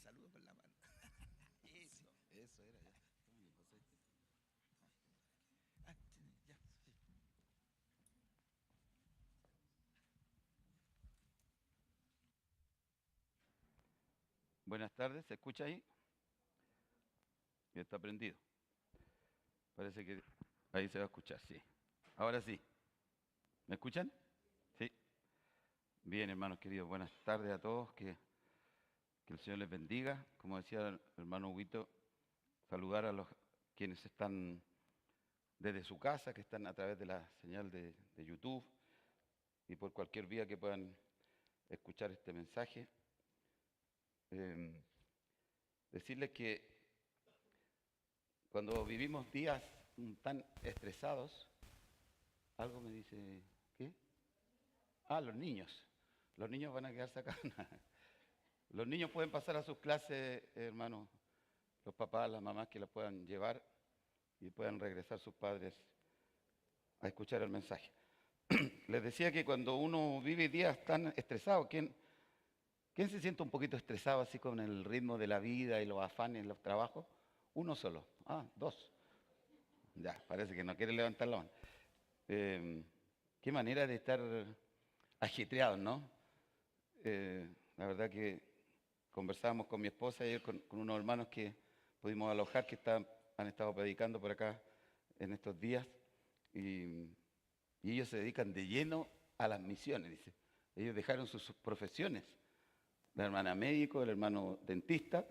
Saludo con la mano. Eso era ya. Ah, sí, ya, sí. Buenas tardes, ¿se escucha ahí? Está prendido. Parece que ahí se va a escuchar, sí. Ahora sí. ¿Me escuchan? Sí. Bien, hermanos queridos, buenas tardes a todos. Que el Señor les bendiga. Como decía el hermano Huguito, saludar a los quienes están desde su casa, que están a través de la señal de YouTube y por cualquier vía que puedan escuchar este mensaje. Eh, Decirles que cuando vivimos días tan estresados, algo me dice, ¿qué? Ah, los niños. Los niños van a quedarse acá. Los niños pueden pasar a sus clases, hermanos, los papás, las mamás que las puedan llevar y puedan regresar sus padres a escuchar el mensaje. Les decía que cuando uno vive días tan estresados, ¿quién se siente un poquito estresado así con el ritmo de la vida y los afanes, los trabajos? Uno solo. Ah, dos. Ya, parece que no quiere levantar la mano. Eh, Qué manera de estar ajetreados, ¿no? La verdad que conversábamos con mi esposa y con unos hermanos que pudimos alojar que han estado predicando por acá en estos días y, y ellos se dedican de lleno a las misiones, dice. Ellos dejaron sus profesiones, la hermana médico, el hermano dentista,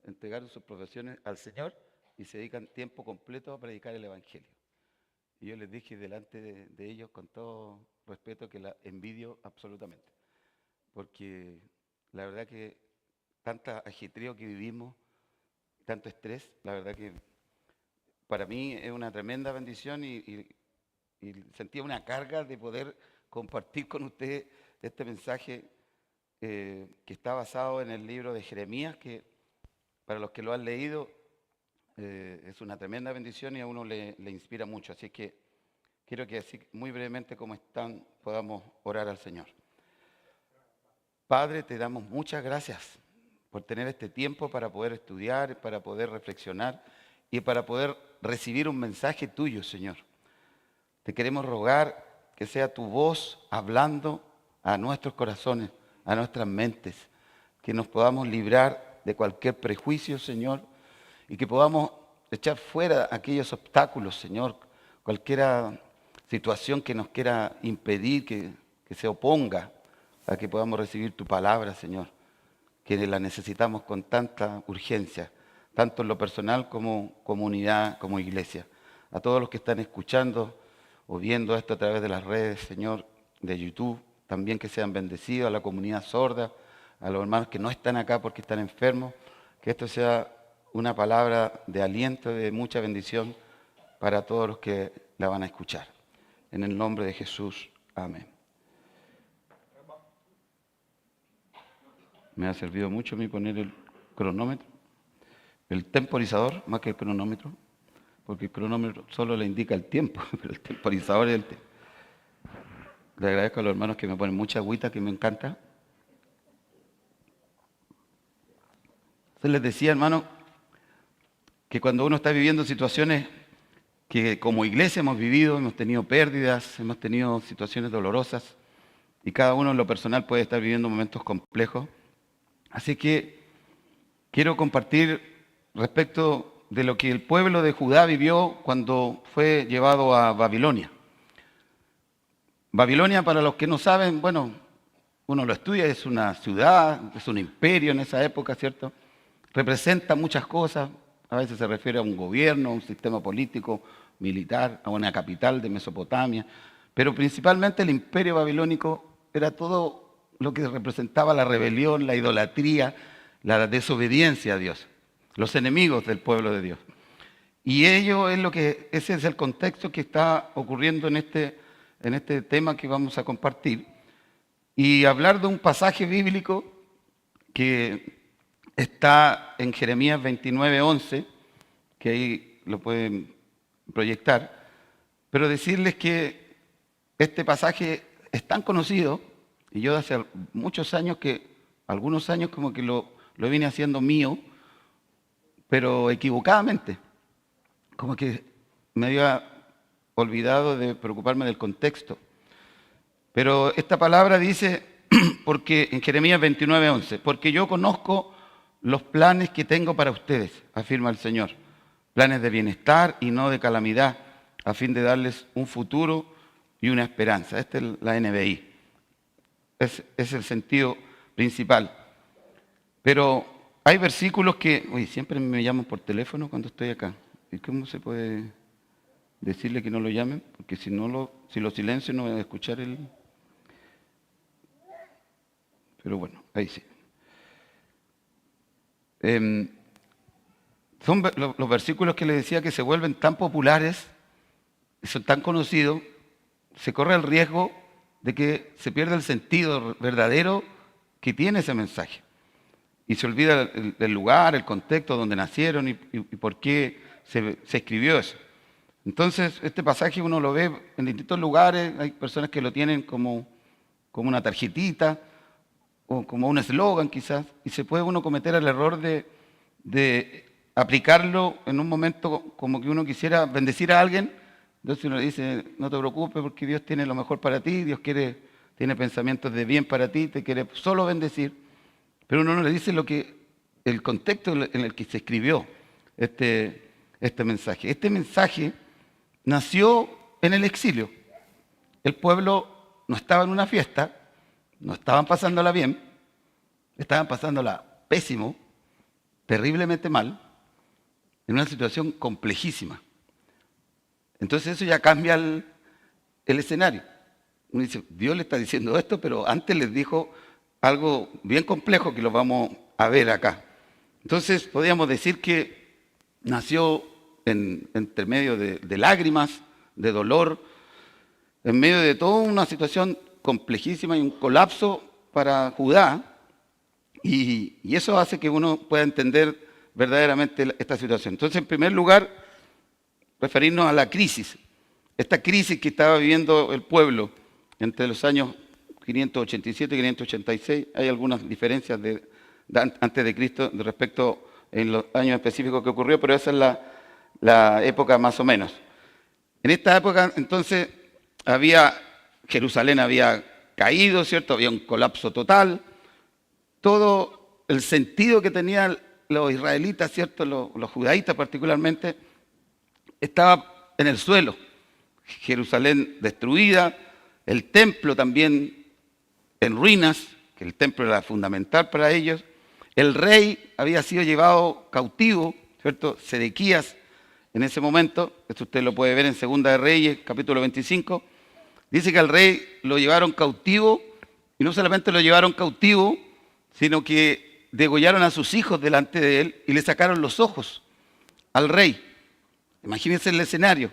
entregaron sus profesiones al Señor y se dedican tiempo completo a predicar el Evangelio. Y yo les dije delante de ellos con todo respeto que la envidio absolutamente, porque la verdad que tanta ajetreo que vivimos, tanto estrés, la verdad que para mí es una tremenda bendición y sentía una carga de poder compartir con ustedes este mensaje que está basado en el libro de Jeremías, que para los que lo han leído es una tremenda bendición y a uno le inspira mucho. Así que quiero que así muy brevemente como están podamos orar al Señor. Padre, te damos muchas gracias por tener este tiempo para poder estudiar, para poder reflexionar y para poder recibir un mensaje tuyo, Señor. Te queremos rogar que sea tu voz hablando a nuestros corazones, a nuestras mentes, que nos podamos librar de cualquier prejuicio, Señor, y que podamos echar fuera aquellos obstáculos, Señor, cualquier situación que nos quiera impedir, que se oponga a que podamos recibir tu palabra, Señor, que la necesitamos con tanta urgencia, tanto en lo personal como comunidad, como iglesia. A todos los que están escuchando o viendo esto a través de las redes, Señor, de YouTube, también que sean bendecidos, a la comunidad sorda, a los hermanos que no están acá porque están enfermos, que esto sea una palabra de aliento, de mucha bendición para todos los que la van a escuchar. En el nombre de Jesús, amén. Me ha servido mucho a mí poner el cronómetro, el temporizador más que el cronómetro, porque el cronómetro solo le indica el tiempo, pero el temporizador es el tiempo. Le agradezco a los hermanos que me ponen mucha agüita, que me encanta. Entonces les decía, hermano, que cuando uno está viviendo situaciones que como iglesia hemos vivido, hemos tenido pérdidas, hemos tenido situaciones dolorosas, y cada uno en lo personal puede estar viviendo momentos complejos. Así que quiero compartir respecto de lo que el pueblo de Judá vivió cuando fue llevado a Babilonia. Babilonia, para los que no saben, bueno, uno lo estudia, es una ciudad, es un imperio en esa época, ¿cierto? Representa muchas cosas, a veces se refiere a un gobierno, a un sistema político, militar, a una capital de Mesopotamia, pero principalmente el imperio babilónico era todo lo que representaba la rebelión, la idolatría, la desobediencia a Dios, los enemigos del pueblo de Dios. Y ello es ese es el contexto que está ocurriendo en este tema que vamos a compartir. Y hablar de un pasaje bíblico que está en Jeremías 29:11, que ahí lo pueden proyectar, pero decirles que este pasaje es tan conocido, y yo hace muchos años algunos años como que lo lo vine haciendo mío, pero equivocadamente. Como que me había olvidado de preocuparme del contexto. Pero esta palabra dice, porque en Jeremías 29:11, porque yo conozco los planes que tengo para ustedes, afirma el Señor, planes de bienestar y no de calamidad, a fin de darles un futuro y una esperanza. Esta es la NBI. Es el sentido principal. Pero hay versículos que, uy, siempre me llaman por teléfono cuando estoy acá. ¿Y cómo se puede decirle que no lo llamen? Porque si lo silencio no voy a escuchar el... Pero bueno, ahí sí. Son los versículos que les decía que se vuelven tan populares, son tan conocidos, se corre el riesgo de que se pierda el sentido verdadero que tiene ese mensaje. Y se olvida el lugar, el contexto donde nacieron y por qué se escribió eso. Entonces, este pasaje uno lo ve en distintos lugares, hay personas que lo tienen como una tarjetita o como un eslogan quizás, y se puede uno cometer el error de aplicarlo en un momento como que uno quisiera bendecir a alguien. Entonces uno le dice, no te preocupes porque Dios tiene lo mejor para ti, Dios tiene pensamientos de bien para ti, te quiere solo bendecir. Pero uno no le dice el contexto en el que se escribió este mensaje. Este mensaje nació en el exilio. El pueblo no estaba en una fiesta, no estaban pasándola bien, estaban pasándola pésimo, terriblemente mal, en una situación complejísima. Entonces eso ya cambia el escenario. Uno dice, Dios le está diciendo esto, pero antes les dijo algo bien complejo que lo vamos a ver acá. Entonces podríamos decir que nació entre medio de lágrimas, de dolor, en medio de toda una situación complejísima y un colapso para Judá, y eso hace que uno pueda entender verdaderamente esta situación. Entonces, en primer lugar, referirnos a la crisis, esta crisis que estaba viviendo el pueblo entre los años 587 y 586, hay algunas diferencias antes de Cristo respecto en los años específicos que ocurrió, pero esa es la época más o menos. En esta época, entonces, Jerusalén había caído, ¿cierto? Había un colapso total. Todo el sentido que tenían los israelitas, ¿cierto? Los judaítas particularmente, estaba en el suelo. Jerusalén destruida, el templo también en ruinas, que el templo era fundamental para ellos. El rey había sido llevado cautivo, ¿cierto? Sedequías, en ese momento, esto usted lo puede ver en Segunda de Reyes, capítulo 25, dice que al rey lo llevaron cautivo, y no solamente lo llevaron cautivo, sino que degollaron a sus hijos delante de él y le sacaron los ojos al rey. Imagínense el escenario,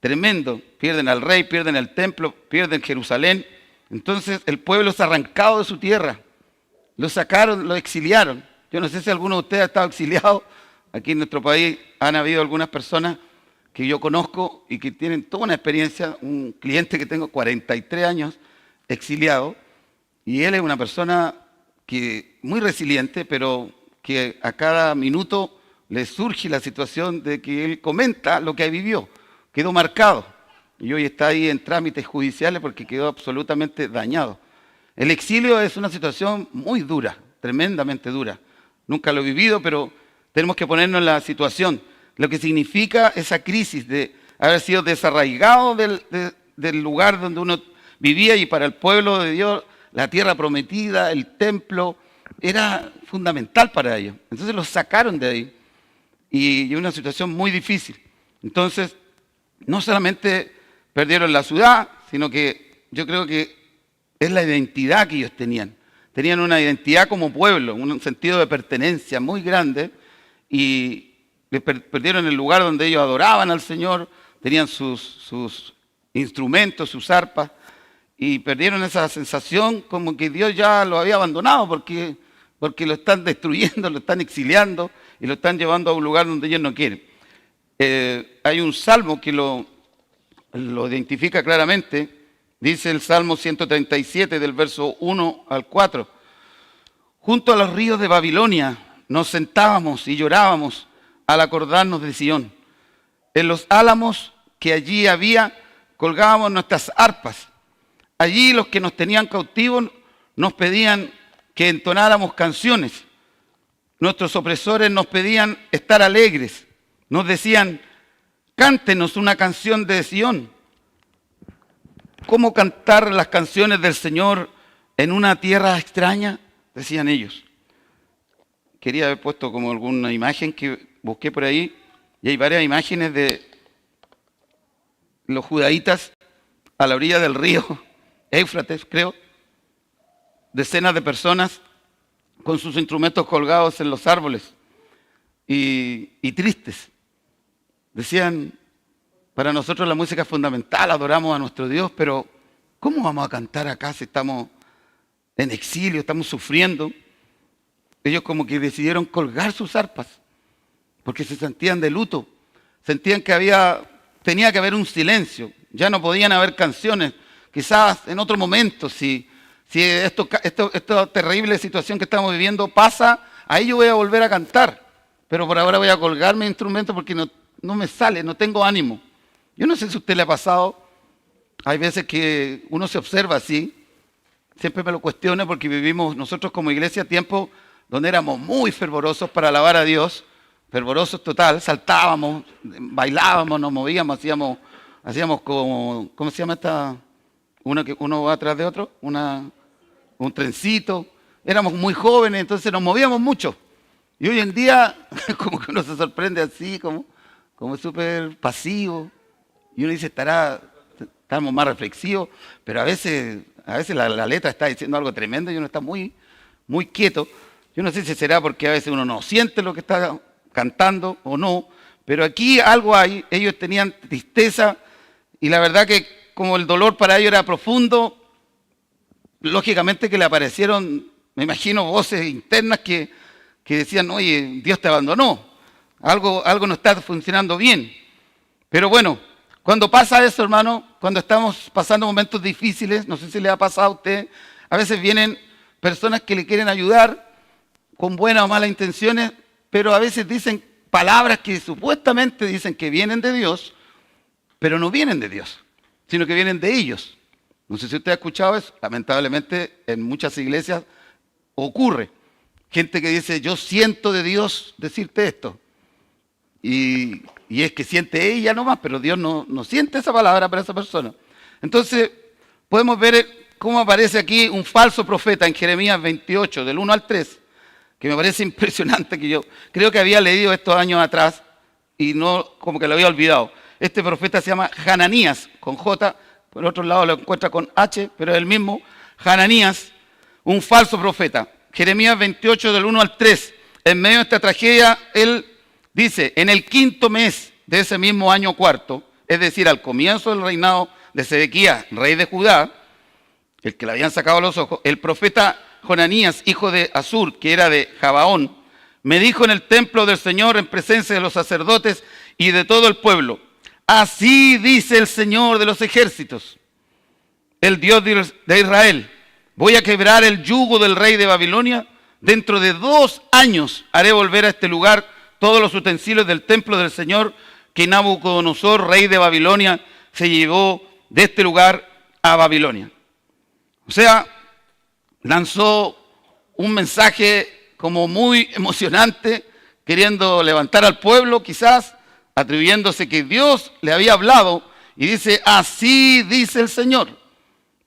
tremendo. Pierden al rey, pierden el templo, pierden Jerusalén. Entonces el pueblo es arrancado de su tierra. Lo sacaron, lo exiliaron. Yo no sé si alguno de ustedes ha estado exiliado. Aquí en nuestro país han habido algunas personas que yo conozco y que tienen toda una experiencia. Un cliente que tengo 43 años exiliado, y él es una persona muy resiliente, pero que a cada minuto le surge la situación de que él comenta lo que vivió. Quedó marcado y hoy está ahí en trámites judiciales porque quedó absolutamente dañado. El exilio es una situación muy dura, tremendamente dura. Nunca lo he vivido, pero tenemos que ponernos en la situación. Lo que significa esa crisis de haber sido desarraigado del lugar donde uno vivía, y para el pueblo de Dios la tierra prometida, el templo, era fundamental para ellos. Entonces los sacaron de ahí y una situación muy difícil. Entonces, no solamente perdieron la ciudad, sino que yo creo que es la identidad que ellos tenían. Tenían una identidad como pueblo, un sentido de pertenencia muy grande, y perdieron el lugar donde ellos adoraban al Señor, tenían sus instrumentos, sus arpas, y perdieron esa sensación como que Dios ya lo había abandonado porque lo están destruyendo, lo están exiliando y lo están llevando a un lugar donde ellos no quieren. Hay un salmo que lo identifica claramente, dice el Salmo 137 del verso 1 al 4. junto a los ríos de Babilonia nos sentábamos y llorábamos al acordarnos de Sión. En los álamos que allí había colgábamos nuestras arpas. Allí los que nos tenían cautivos nos pedían que entonáramos canciones. Nuestros opresores nos pedían estar alegres. Nos decían, cántenos una canción de Sión. ¿Cómo cantar las canciones del Señor en una tierra extraña? Decían ellos. Quería haber puesto como alguna imagen que busqué por ahí, y hay varias imágenes de los judaítas a la orilla del río Éufrates, creo, decenas de personas con sus instrumentos colgados en los árboles y tristes. Decían, para nosotros la música es fundamental, adoramos a nuestro Dios, pero ¿cómo vamos a cantar acá si estamos en exilio, estamos sufriendo? Ellos como que decidieron colgar sus arpas, porque se sentían de luto, sentían que tenía que haber un silencio, ya no podían haber canciones. Quizás en otro momento, si esta terrible situación que estamos viviendo pasa, ahí yo voy a volver a cantar, pero por ahora voy a colgar mi instrumento porque no me sale, no tengo ánimo. Yo no sé si a usted le ha pasado, hay veces que uno se observa así, siempre me lo cuestiono porque vivimos nosotros como iglesia tiempos donde éramos muy fervorosos para alabar a Dios, fervorosos total, saltábamos, bailábamos, nos movíamos, hacíamos como, ¿cómo se llama esta? Uno que uno va atrás de otro, un trencito. Éramos muy jóvenes, entonces nos movíamos mucho. Y hoy en día, como que uno se sorprende así, como súper pasivo. Y uno dice, estamos más reflexivos, pero a veces la letra está diciendo algo tremendo y uno está muy, muy quieto. Yo no sé si será porque a veces uno no siente lo que está cantando o no, pero aquí algo hay. Ellos tenían tristeza y la verdad que como el dolor para ellos era profundo, lógicamente que le aparecieron, me imagino, voces internas que decían, oye, Dios te abandonó, algo no está funcionando bien. Pero bueno, cuando pasa eso, hermano, cuando estamos pasando momentos difíciles, no sé si le ha pasado a usted, a veces vienen personas que le quieren ayudar con buenas o malas intenciones, pero a veces dicen palabras que supuestamente dicen que vienen de Dios, pero no vienen de Dios, sino que vienen de ellos. No sé si usted ha escuchado eso, lamentablemente en muchas iglesias ocurre. Gente que dice, yo siento de Dios decirte esto. Y es que siente ella nomás, pero Dios no siente esa palabra para esa persona. Entonces, podemos ver cómo aparece aquí un falso profeta en Jeremías 28, del 1 al 3, que me parece impresionante, que yo creo que había leído estos años atrás y no, como que lo había olvidado. Este profeta se llama Hananías, con J, por otro lado lo encuentra con H, pero es el mismo, Hananías, un falso profeta. Jeremías 28, del 1 al 3, en medio de esta tragedia, él dice, en el 5.º mes de ese mismo año cuarto, es decir, al comienzo del reinado de Sedequías, rey de Judá, el que le habían sacado los ojos, el profeta Hananías, hijo de Azur, que era de Gabaón, me dijo en el templo del Señor, en presencia de los sacerdotes y de todo el pueblo, así dice el Señor de los ejércitos, el Dios de Israel, voy a quebrar el yugo del rey de Babilonia, dentro de 2 años haré volver a este lugar todos los utensilios del templo del Señor que Nabucodonosor, rey de Babilonia, se llevó de este lugar a Babilonia. O sea, lanzó un mensaje como muy emocionante, queriendo levantar al pueblo, quizás, atribuyéndose que Dios le había hablado, y dice, así dice el Señor.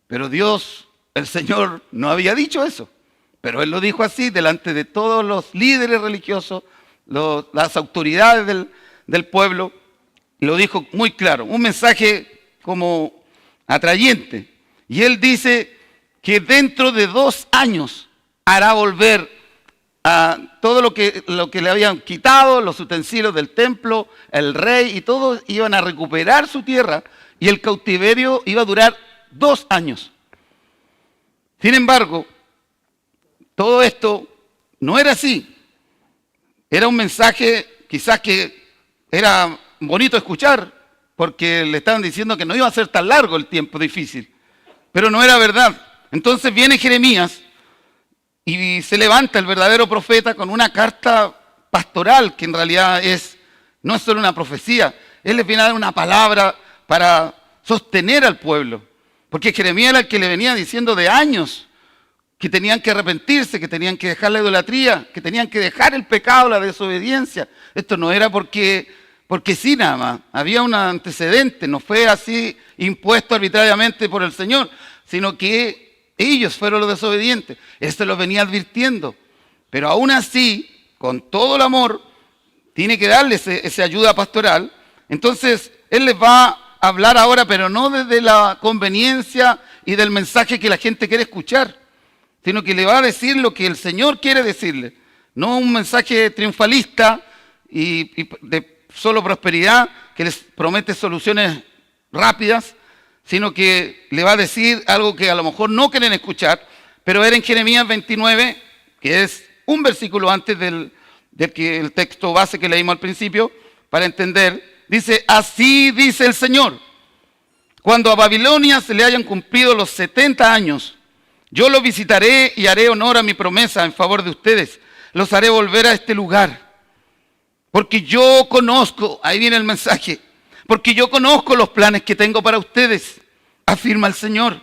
Pero Dios, el Señor, no había dicho eso. Pero Él lo dijo así, delante de todos los líderes religiosos, las autoridades del pueblo, y lo dijo muy claro, un mensaje como atrayente. Y Él dice que dentro de 2 años hará volver a todo lo que le habían quitado, los utensilios del templo, el rey, y todos iban a recuperar su tierra, y el cautiverio iba a durar 2 años. Sin embargo, todo esto no era así. Era un mensaje quizás que era bonito escuchar, porque le estaban diciendo que no iba a ser tan largo el tiempo difícil, pero no era verdad. Entonces viene Jeremías Y se levanta el verdadero profeta con una carta pastoral, que en realidad no es solo una profecía. Él les viene a dar una palabra para sostener al pueblo. Porque Jeremías era el que le venía diciendo de años que tenían que arrepentirse, que tenían que dejar la idolatría, que tenían que dejar el pecado, la desobediencia. Esto no era porque sí nada más. Había un antecedente, no fue así impuesto arbitrariamente por el Señor, sino que ellos fueron los desobedientes. Él se los venía advirtiendo. Pero aún así, con todo el amor, tiene que darles esa ayuda pastoral. Entonces, Él les va a hablar ahora, pero no desde la conveniencia y del mensaje que la gente quiere escuchar, sino que le va a decir lo que el Señor quiere decirle. No un mensaje triunfalista y de solo prosperidad que les promete soluciones rápidas, sino que le va a decir algo que a lo mejor no quieren escuchar, pero era en Jeremías 29, que es un versículo antes del que el texto base que leímos al principio, para entender. Dice, así dice el Señor, cuando a Babilonia se le hayan cumplido los 70 años, yo los visitaré y haré honor a mi promesa en favor de ustedes. Los haré volver a este lugar. Porque yo conozco, ahí viene el mensaje, porque yo conozco los planes que tengo para ustedes, afirma el Señor.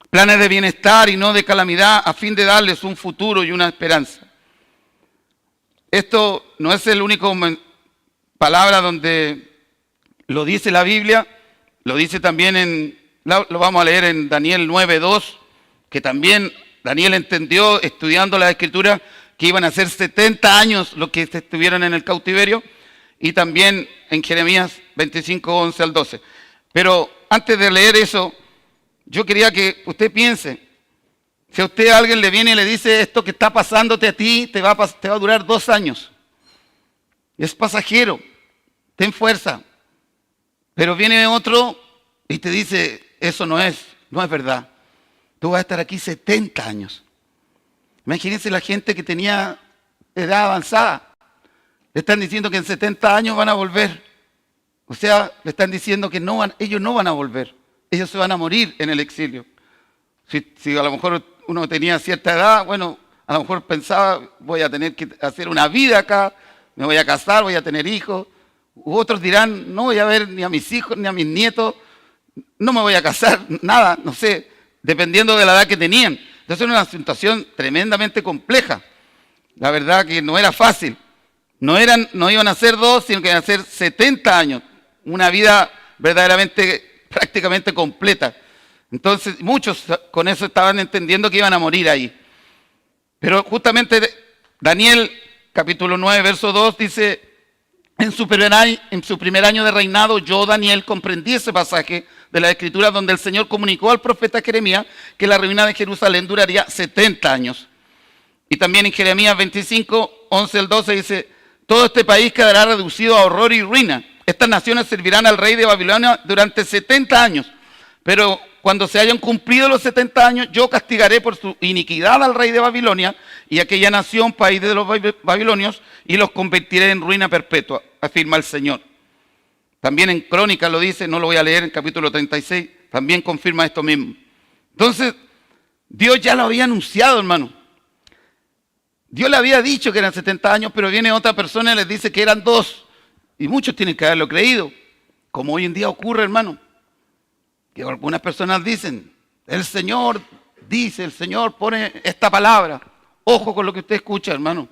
Planes de bienestar y no de calamidad, a fin de darles un futuro y una esperanza. Esto no es el único palabra donde lo dice la Biblia, lo dice también lo vamos a leer en Daniel 9:2, que también Daniel entendió estudiando la Escritura que iban a ser 70 años los que estuvieron en el cautiverio, y también en Jeremías 25:11 al 12. Pero antes de leer eso, yo quería que usted piense, si a usted alguien le viene y le dice esto que está pasándote a ti, te va a durar 2 años. Es pasajero, ten fuerza. Pero viene otro y te dice, eso no es verdad. Tú vas a estar aquí 70 años. Imagínense la gente que tenía edad avanzada. Le están diciendo que en 70 años van a volver. O sea, le están diciendo que ellos no van a volver. Ellos se van a morir en el exilio. Si a lo mejor uno tenía cierta edad, bueno, a lo mejor pensaba, voy a tener que hacer una vida acá, me voy a casar, voy a tener hijos. U otros dirán, no voy a ver ni a mis hijos ni a mis nietos, no me voy a casar, nada, no sé, dependiendo de la edad que tenían. Entonces era una situación tremendamente compleja. La verdad que no era fácil. No iban a ser 2, sino que iban a ser 70 años. Una vida verdaderamente, prácticamente completa. Entonces muchos con eso estaban entendiendo que iban a morir ahí. Pero justamente Daniel capítulo 9, verso 2 dice, en su primer año de reinado, yo, Daniel, comprendí ese pasaje de la Escritura donde el Señor comunicó al profeta Jeremías que la ruina de Jerusalén duraría 70 años. Y también en Jeremías 25, 11 al 12 dice, todo este país quedará reducido a horror y ruina. Estas naciones servirán al rey de Babilonia durante 70 años. Pero cuando se hayan cumplido los 70 años, yo castigaré por su iniquidad al rey de Babilonia y aquella nación, país de los babilonios, y los convertiré en ruina perpetua, afirma el Señor. También en Crónicas lo dice, no lo voy a leer, en capítulo 36, también confirma esto mismo. Entonces, Dios ya lo había anunciado, hermano. Dios le había dicho que eran 70 años, pero viene otra persona y les dice que eran 2. Y muchos tienen que haberlo creído, como hoy en día ocurre, hermano. Que algunas personas dicen, el Señor dice, el Señor pone esta palabra. Ojo con lo que usted escucha, hermano.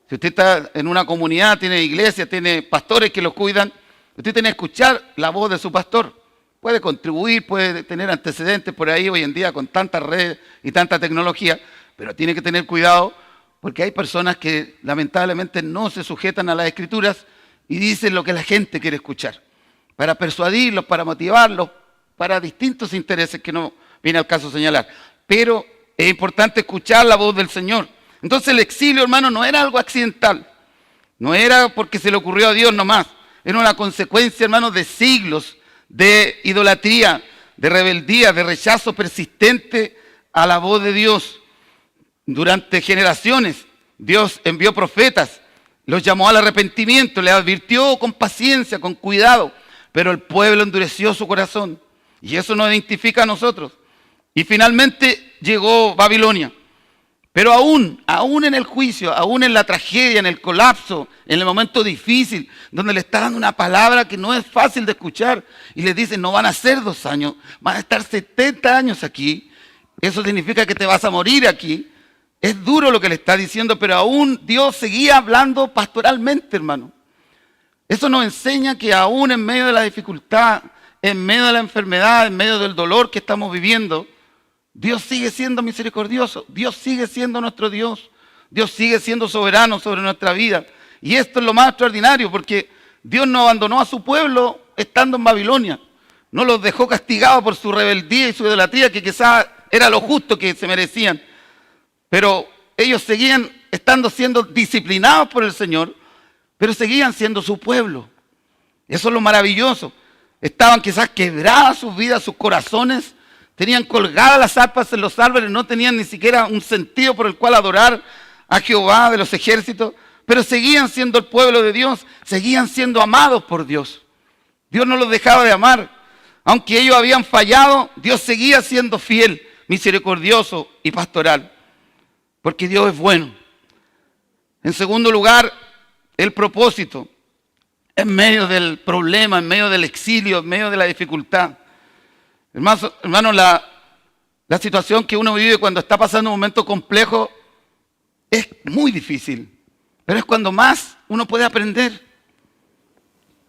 Si usted está en una comunidad, tiene iglesia, tiene pastores que lo cuidan, usted tiene que escuchar la voz de su pastor. Puede contribuir, puede tener antecedentes por ahí hoy en día con tantas redes y tanta tecnología, pero tiene que tener cuidado porque hay personas que lamentablemente no se sujetan a las Escrituras y dicen lo que la gente quiere escuchar, para persuadirlos, para motivarlos, para distintos intereses que no viene al caso señalar. Pero es importante escuchar la voz del Señor. Entonces el exilio, hermano, no era algo accidental. No era porque se le ocurrió a Dios nomás. Era una consecuencia, hermano, de siglos de idolatría, de rebeldía, de rechazo persistente a la voz de Dios. Durante generaciones, Dios envió profetas, los llamó al arrepentimiento, les advirtió con paciencia, con cuidado, pero el pueblo endureció su corazón. Y eso nos identifica a nosotros. Y finalmente llegó Babilonia. Pero aún en el juicio, aún en la tragedia, en el colapso, en el momento difícil, donde le está dando una palabra que no es fácil de escuchar, y le dice, no van a ser 2 años, van a estar 70 años aquí. Eso significa que te vas a morir aquí. Es duro lo que le está diciendo, pero aún Dios seguía hablando pastoralmente, hermano. Eso nos enseña que aún en medio de la dificultad, en medio de la enfermedad, en medio del dolor que estamos viviendo, Dios sigue siendo misericordioso, Dios sigue siendo nuestro Dios, Dios sigue siendo soberano sobre nuestra vida. Y esto es lo más extraordinario, porque Dios no abandonó a su pueblo estando en Babilonia, no los dejó castigados por su rebeldía y su idolatría, que quizás era lo justo que se merecían, pero ellos seguían siendo disciplinados por el Señor, pero seguían siendo su pueblo. Eso es lo maravilloso. Estaban quizás quebradas sus vidas, sus corazones, tenían colgadas las arpas en los árboles, no tenían ni siquiera un sentido por el cual adorar a Jehová de los ejércitos, pero seguían siendo el pueblo de Dios, seguían siendo amados por Dios. Dios no los dejaba de amar. Aunque ellos habían fallado, Dios seguía siendo fiel, misericordioso y pastoral, porque Dios es bueno. En segundo lugar, el propósito, en medio del problema, en medio del exilio, en medio de la dificultad. Hermanos, la situación que uno vive cuando está pasando un momento complejo es muy difícil, pero es cuando más uno puede aprender.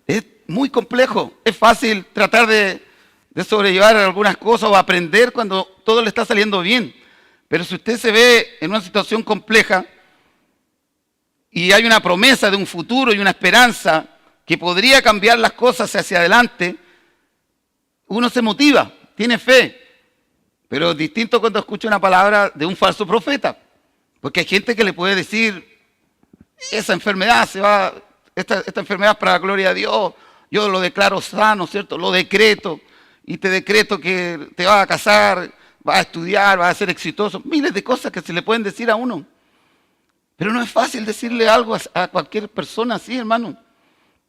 Es muy complejo, es fácil tratar de sobrellevar algunas cosas o aprender cuando todo le está saliendo bien, pero si usted se ve en una situación compleja y hay una promesa de un futuro y una esperanza que podría cambiar las cosas hacia adelante, uno se motiva, tiene fe, pero es distinto cuando escucha una palabra de un falso profeta, porque hay gente que le puede decir, esa enfermedad se va, esta enfermedad es para la gloria de Dios, yo lo declaro sano, ¿cierto? Lo decreto, y te decreto que te vas a casar, vas a estudiar, vas a ser exitoso, miles de cosas que se le pueden decir a uno, pero no es fácil decirle algo a cualquier persona así, hermano.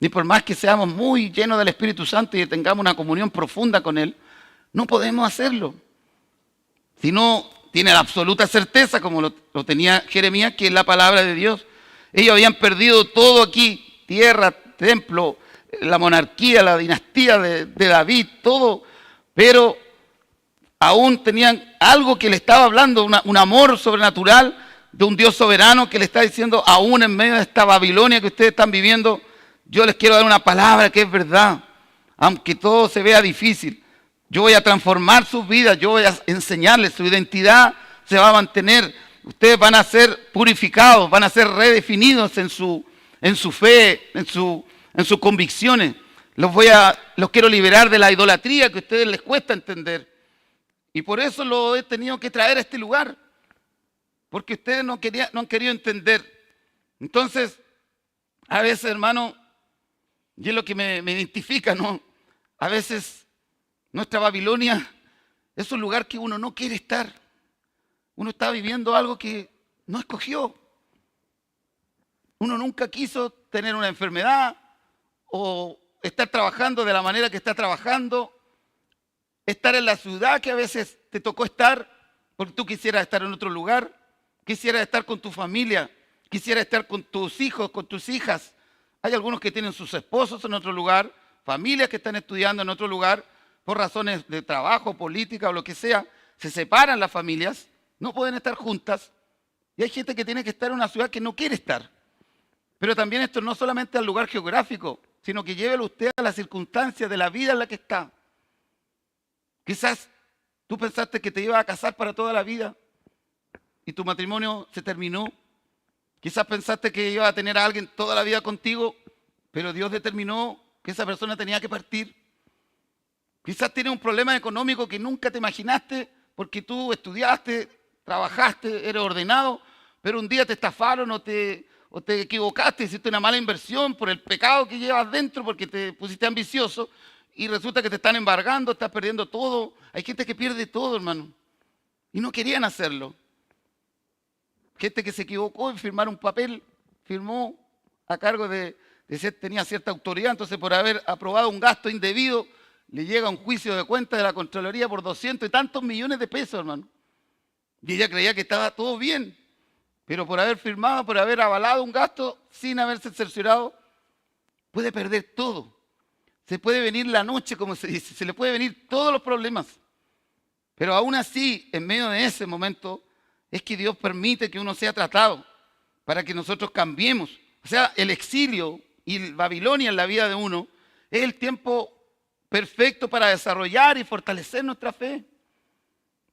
Ni por más que seamos muy llenos del Espíritu Santo y tengamos una comunión profunda con Él, no podemos hacerlo. Si no tiene la absoluta certeza, como lo tenía Jeremías, que es la palabra de Dios. Ellos habían perdido todo aquí, tierra, templo, la monarquía, la dinastía de David, todo, pero aún tenían algo que le estaba hablando, un amor sobrenatural de un Dios soberano que le está diciendo, aún en medio de esta Babilonia que ustedes están viviendo, yo les quiero dar una palabra que es verdad, aunque todo se vea difícil. Yo voy a transformar sus vidas, yo voy a enseñarles, su identidad se va a mantener. Ustedes van a ser purificados, van a ser redefinidos en su fe, en sus convicciones. Los quiero liberar de la idolatría que a ustedes les cuesta entender. Y por eso lo he tenido que traer a este lugar, porque ustedes no han querido entender. Entonces, a veces, hermano, y es lo que me identifica, ¿no? A veces nuestra Babilonia es un lugar que uno no quiere estar. Uno está viviendo algo que no escogió. Uno nunca quiso tener una enfermedad o estar trabajando de la manera que está trabajando, estar en la ciudad que a veces te tocó estar porque tú quisieras estar en otro lugar, quisieras estar con tu familia, quisieras estar con tus hijos, con tus hijas. Hay algunos que tienen sus esposos en otro lugar, familias que están estudiando en otro lugar, por razones de trabajo, política o lo que sea, se separan las familias, no pueden estar juntas, y hay gente que tiene que estar en una ciudad que no quiere estar. Pero también esto no solamente al lugar geográfico, sino que llévelo usted a las circunstancias de la vida en la que está. Quizás tú pensaste que te ibas a casar para toda la vida y tu matrimonio se terminó. Quizás pensaste que ibas a tener a alguien toda la vida contigo, pero Dios determinó que esa persona tenía que partir. Quizás tienes un problema económico que nunca te imaginaste porque tú estudiaste, trabajaste, eres ordenado, pero un día te estafaron o te equivocaste, hiciste una mala inversión por el pecado que llevas dentro porque te pusiste ambicioso y resulta que te están embargando, estás perdiendo todo. Hay gente que pierde todo, hermano, y no querían hacerlo. Gente que se equivocó en firmar un papel, firmó a cargo de ser, tenía cierta autoridad, entonces por haber aprobado un gasto indebido, le llega un juicio de cuenta de la Contraloría por 200 y tantos millones de pesos, hermano. Y ella creía que estaba todo bien. pero por haber firmado, por haber avalado un gasto sin haberse cerciorado, puede perder todo. Se puede venir la noche, como se dice, se le puede venir todos los problemas. Pero aún así, en medio de ese momento, es que Dios permite que uno sea tratado para que nosotros cambiemos. O sea, el exilio y Babilonia en la vida de uno es el tiempo perfecto para desarrollar y fortalecer nuestra fe.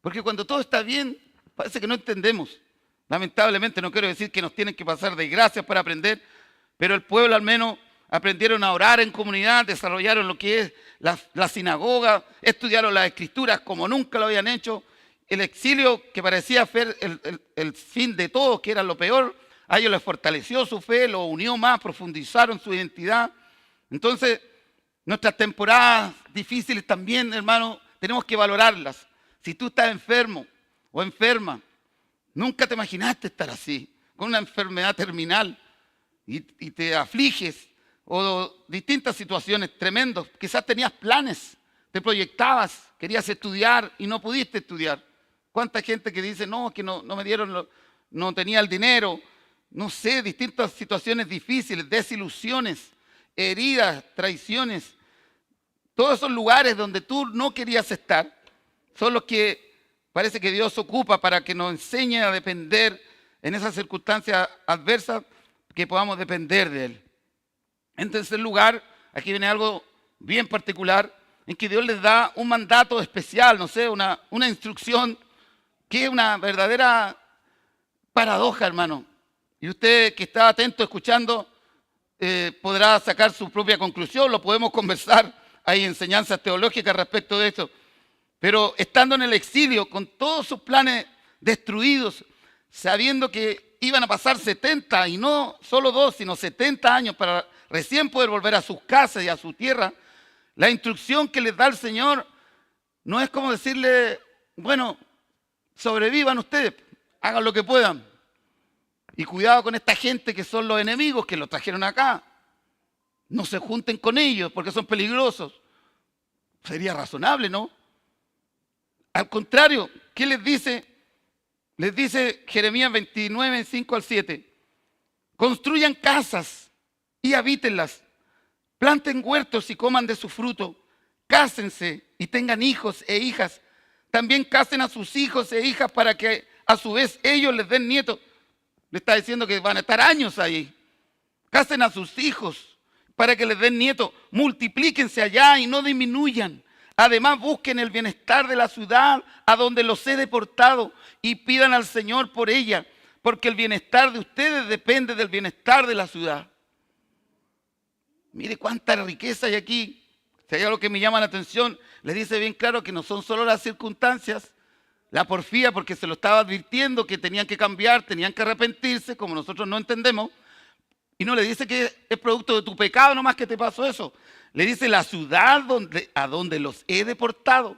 Porque cuando todo está bien, parece que no entendemos. Lamentablemente, no quiero decir que nos tienen que pasar desgracias para aprender, pero el pueblo al menos aprendieron a orar en comunidad, desarrollaron lo que es la sinagoga, estudiaron las escrituras como nunca lo habían hecho. El exilio, que parecía ser el fin de todo, que era lo peor, a ellos les fortaleció su fe, lo unió más, profundizaron su identidad. Entonces, nuestras temporadas difíciles también, hermano, tenemos que valorarlas. Si tú estás enfermo o enferma, nunca te imaginaste estar así, con una enfermedad terminal, y te afliges, o distintas situaciones tremendas. Quizás tenías planes, te proyectabas, querías estudiar y no pudiste estudiar. ¿Cuánta gente que dice, no, que no me dieron, no tenía el dinero? No sé, distintas situaciones difíciles, desilusiones, heridas, traiciones. Todos esos lugares donde tú no querías estar son los que parece que Dios ocupa para que nos enseñe a depender en esas circunstancias adversas, que podamos depender de Él. En tercer lugar, aquí viene algo bien particular, en que Dios les da un mandato especial, no sé, una instrucción, que es una verdadera paradoja, hermano. Y usted que está atento escuchando podrá sacar su propia conclusión, lo podemos conversar, hay enseñanzas teológicas respecto de esto. Pero estando en el exilio, con todos sus planes destruidos, sabiendo que iban a pasar 70, y no solo 2, sino 70 años para recién poder volver a sus casas y a su tierra, la instrucción que les da el Señor no es como decirle, bueno, sobrevivan ustedes, hagan lo que puedan. Y cuidado con esta gente que son los enemigos que los trajeron acá. No se junten con ellos porque son peligrosos. Sería razonable, ¿no? Al contrario, ¿qué les dice? Les dice Jeremías 29, 5 al 7. Construyan casas y habítenlas. Planten huertos y coman de su fruto. Cásense y tengan hijos e hijas. También casen a sus hijos e hijas para que a su vez ellos les den nietos. Le está diciendo que van a estar años ahí. Casen a sus hijos para que les den nietos. Multiplíquense allá y no disminuyan. Además, busquen el bienestar de la ciudad a donde los he deportado y pidan al Señor por ella, porque el bienestar de ustedes depende del bienestar de la ciudad. Mire cuánta riqueza hay aquí. Si hay algo que me llama la atención, les dice bien claro que no son solo las circunstancias, la porfía, porque se lo estaba advirtiendo que tenían que cambiar, tenían que arrepentirse, como nosotros no entendemos. Y no le dice que es producto de tu pecado nomás que te pasó eso. Le dice la ciudad a donde los he deportado.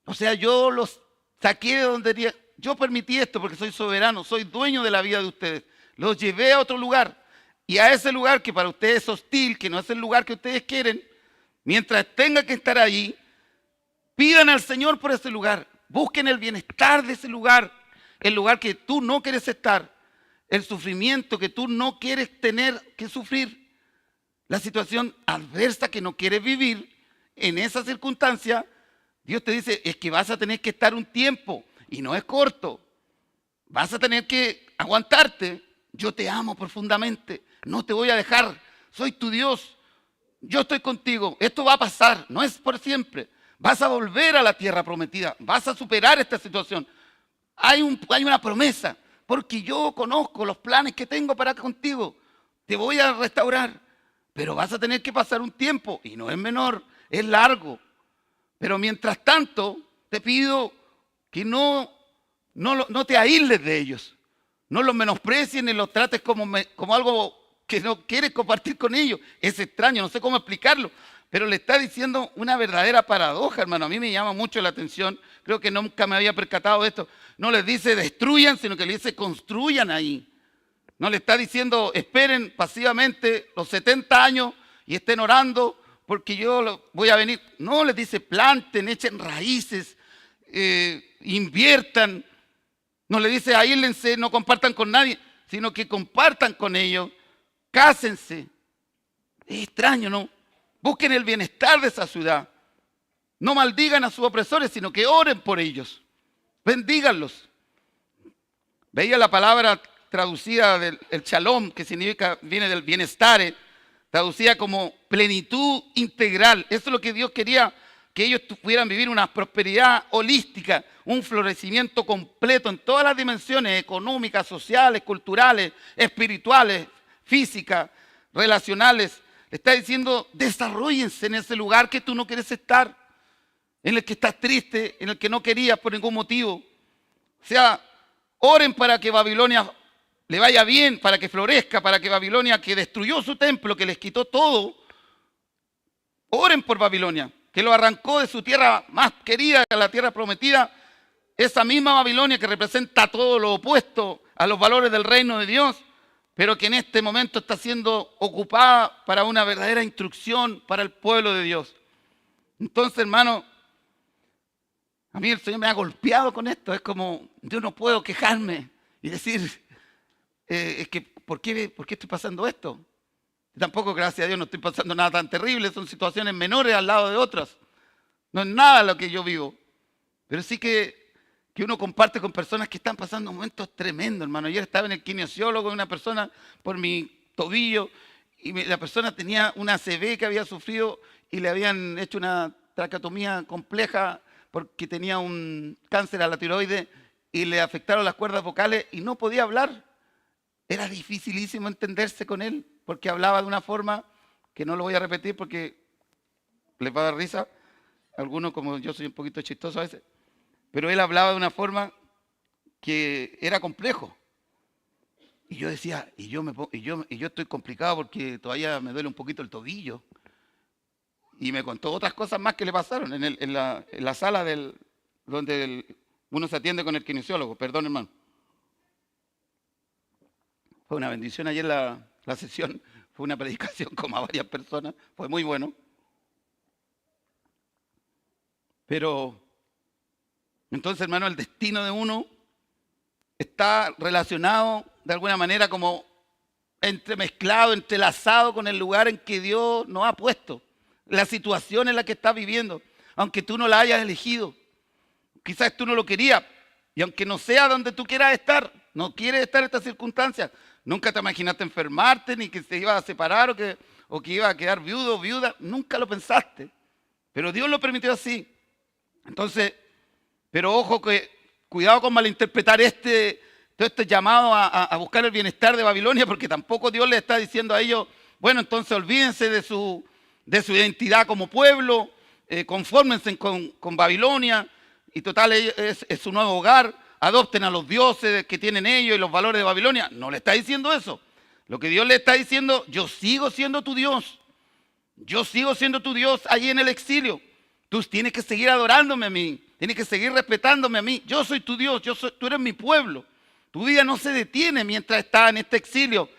O sea, yo los saqué de donde... Yo permití esto porque soy soberano, soy dueño de la vida de ustedes. Los llevé a otro lugar. Y a ese lugar que para ustedes es hostil, que no es el lugar que ustedes quieren, mientras tengan que estar allí, pidan al Señor por ese lugar. Busquen el bienestar de ese lugar, el lugar que tú no quieres estar, el sufrimiento que tú no quieres tener que sufrir, la situación adversa que no quieres vivir. En esa circunstancia, Dios te dice, es que vas a tener que estar un tiempo, y no es corto. Vas a tener que aguantarte. Yo te amo profundamente, no te voy a dejar, soy tu Dios, yo estoy contigo, esto va a pasar, no es por siempre. Vas a volver a la tierra prometida, vas a superar esta situación. Hay una promesa, porque yo conozco los planes que tengo para contigo. Te voy a restaurar, pero vas a tener que pasar un tiempo, y no es menor, es largo. Pero mientras tanto, te pido que no te aísles de ellos. No los menosprecies ni los trates como algo que no quieres compartir con ellos. Es extraño, no sé cómo explicarlo. Pero le está diciendo una verdadera paradoja, hermano. A mí me llama mucho la atención. Creo que nunca me había percatado de esto. No les dice destruyan, sino que les dice construyan ahí. No le está diciendo esperen pasivamente los 70 años y estén orando porque yo voy a venir. No, les dice planten, echen raíces, inviertan. No le dice aíslense, no compartan con nadie, sino que compartan con ellos, cásense. Es extraño, ¿no? Busquen el bienestar de esa ciudad. No maldigan a sus opresores, sino que oren por ellos. Bendíganlos. Veía la palabra traducida del el shalom, que significa, viene del bienestar, traducida como plenitud integral. Eso es lo que Dios quería, que ellos pudieran vivir una prosperidad holística, un florecimiento completo en todas las dimensiones económicas, sociales, culturales, espirituales, físicas, relacionales. Le está diciendo, desarróllense en ese lugar que tú no quieres estar, en el que estás triste, en el que no querías por ningún motivo. O sea, oren para que Babilonia le vaya bien, para que florezca, para que Babilonia, que destruyó su templo, que les quitó todo, oren por Babilonia, que lo arrancó de su tierra más querida, la tierra prometida, esa misma Babilonia que representa todo lo opuesto a los valores del reino de Dios, pero que en este momento está siendo ocupada para una verdadera instrucción para el pueblo de Dios. Entonces, hermano, a mí el Señor me ha golpeado con esto. Es como, yo no puedo quejarme y decir, es que, ¿por qué estoy pasando esto? Tampoco, gracias a Dios, no estoy pasando nada tan terrible. Son situaciones menores al lado de otras. No es nada lo que yo vivo. Pero sí que uno comparte con personas que están pasando momentos tremendos, hermano. Ayer estaba en el kinesiólogo de una persona por mi tobillo y la persona tenía una ACV que había sufrido y le habían hecho una traqueotomía compleja porque tenía un cáncer a la tiroides y le afectaron las cuerdas vocales y no podía hablar. Era dificilísimo entenderse con él porque hablaba de una forma que no lo voy a repetir porque les va a dar risa. Algunos, como yo soy un poquito chistoso a veces, pero él hablaba de una forma que era complejo. Y yo decía, y yo estoy complicado porque todavía me duele un poquito el tobillo. Y me contó otras cosas más que le pasaron en la sala donde uno se atiende con el kinesiólogo. Perdón, hermano. Fue una bendición ayer la sesión. Fue una predicación como a varias personas. Fue muy bueno. Pero, entonces, hermano, el destino de uno está relacionado de alguna manera como entremezclado, entrelazado con el lugar en que Dios nos ha puesto. La situación en la que estás viviendo, aunque tú no la hayas elegido. Quizás tú no lo querías. Y aunque no sea donde tú quieras estar, no quieres estar en estas circunstancias. Nunca te imaginaste enfermarte, ni que se iba a separar o que iba a quedar viudo o viuda. Nunca lo pensaste. Pero Dios lo permitió así. Entonces, pero ojo, que cuidado con malinterpretar todo este llamado a buscar el bienestar de Babilonia, porque tampoco Dios le está diciendo a ellos, bueno, entonces olvídense de su identidad como pueblo, confórmense con Babilonia, y total es su nuevo hogar, adopten a los dioses que tienen ellos y los valores de Babilonia. No le está diciendo eso. Lo que Dios le está diciendo, yo sigo siendo tu Dios. Yo sigo siendo tu Dios allí en el exilio. Tú tienes que seguir adorándome a mí, tienes que seguir respetándome a mí. Yo soy tu Dios, tú eres mi pueblo. Tu vida no se detiene mientras estás en este exilio.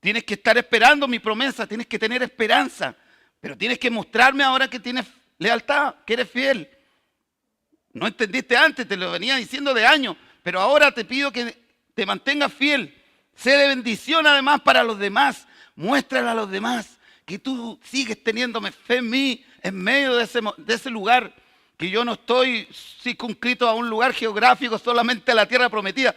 Tienes que estar esperando mi promesa, tienes que tener esperanza. Pero tienes que mostrarme ahora que tienes lealtad, que eres fiel. No entendiste antes, te lo venía diciendo de años, pero ahora te pido que te mantengas fiel. Sé de bendición además para los demás. Muéstrale a los demás que tú sigues teniéndome fe en mí, en medio de ese lugar, que yo no estoy circunscrito a un lugar geográfico, solamente a la tierra prometida.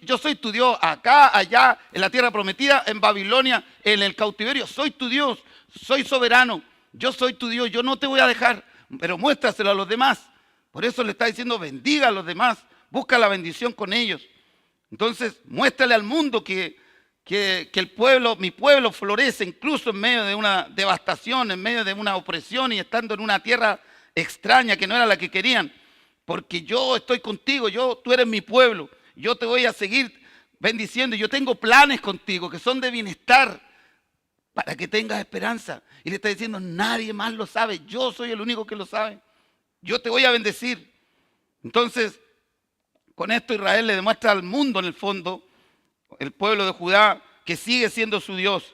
Yo soy tu Dios acá, allá, en la tierra prometida, en Babilonia, en el cautiverio. Soy tu Dios, soy soberano, yo soy tu Dios, yo no te voy a dejar, pero muéstraselo a los demás. Por eso le está diciendo, bendiga a los demás, busca la bendición con ellos. Entonces, muéstrale al mundo que el pueblo, mi pueblo florece incluso en medio de una devastación, en medio de una opresión y estando en una tierra extraña que no era la que querían. Porque yo estoy contigo, tú eres mi pueblo, yo te voy a seguir bendiciendo. Yo tengo planes contigo que son de bienestar para que tengas esperanza. Y le está diciendo, nadie más lo sabe, yo soy el único que lo sabe. Yo te voy a bendecir. Entonces, con esto Israel le demuestra al mundo en el fondo, el pueblo de Judá, que sigue siendo su Dios,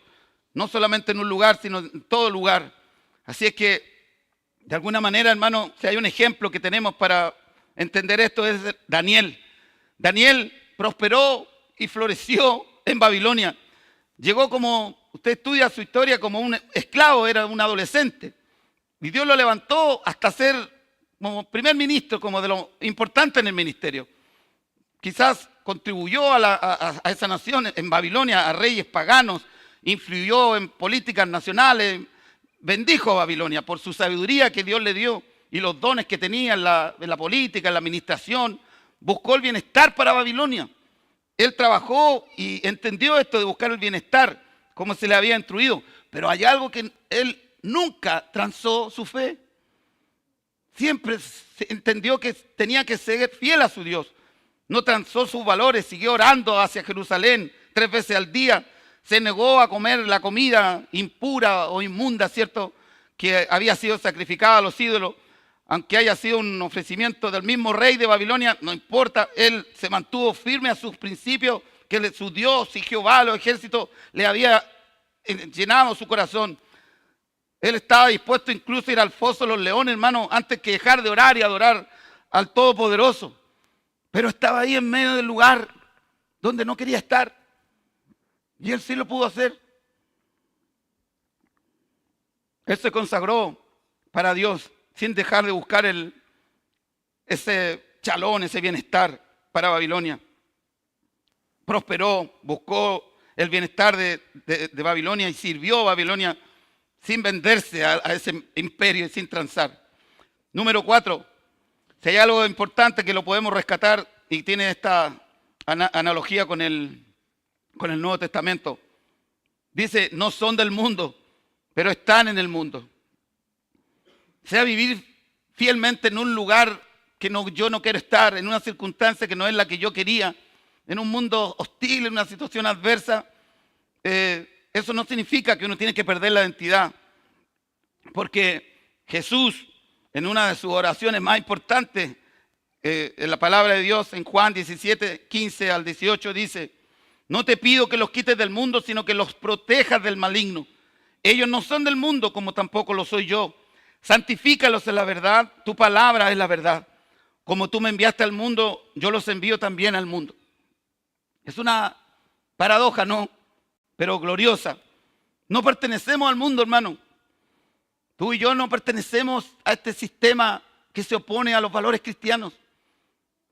no solamente en un lugar, sino en todo lugar. Así es que, de alguna manera, hermano, si hay un ejemplo que tenemos para entender esto, es Daniel. Daniel prosperó y floreció en Babilonia. Llegó como, usted estudia su historia, como un esclavo, era un adolescente. Y Dios lo levantó hasta ser como primer ministro, como de lo importante en el ministerio. Quizás contribuyó a esa nación en Babilonia, a reyes paganos, influyó en políticas nacionales, bendijo a Babilonia por su sabiduría que Dios le dio y los dones que tenía en la política, en la administración. Buscó el bienestar para Babilonia. Él trabajó y entendió esto de buscar el bienestar, como se le había instruido. Pero hay algo que él nunca transó su fe. Siempre entendió que tenía que ser fiel a su Dios. No transó sus valores, siguió orando hacia Jerusalén 3 veces al día. Se negó a comer la comida impura o inmunda, ¿cierto?, que había sido sacrificada a los ídolos. Aunque haya sido un ofrecimiento del mismo rey de Babilonia, no importa, él se mantuvo firme a sus principios que su Dios y Jehová, los ejércitos, le había llenado su corazón. Él estaba dispuesto incluso a ir al foso de los leones, hermano, antes que dejar de orar y adorar al Todopoderoso. Pero estaba ahí en medio del lugar donde no quería estar. Y él sí lo pudo hacer. Él se consagró para Dios sin dejar de buscar ese chalón, ese bienestar para Babilonia. Prosperó, buscó el bienestar de Babilonia y sirvió a Babilonia sin venderse a ese imperio y sin transar. Número 4, si hay algo importante que lo podemos rescatar y tiene esta analogía con el Nuevo Testamento. Dice, no son del mundo, pero están en el mundo. Sea vivir fielmente en un lugar que yo no quiero estar, en una circunstancia que no es la que yo quería, en un mundo hostil, en una situación adversa. Eso no significa que uno tiene que perder la identidad, porque Jesús, en una de sus oraciones más importantes, en la palabra de Dios, en Juan 17, 15 al 18, dice, no te pido que los quites del mundo, sino que los protejas del maligno. Ellos no son del mundo, como tampoco lo soy yo. Santifícalos en la verdad, tu palabra es la verdad. Como tú me enviaste al mundo, yo los envío también al mundo. Es una paradoja, ¿no? Pero gloriosa. No pertenecemos al mundo, hermano. Tú y yo no pertenecemos a este sistema que se opone a los valores cristianos.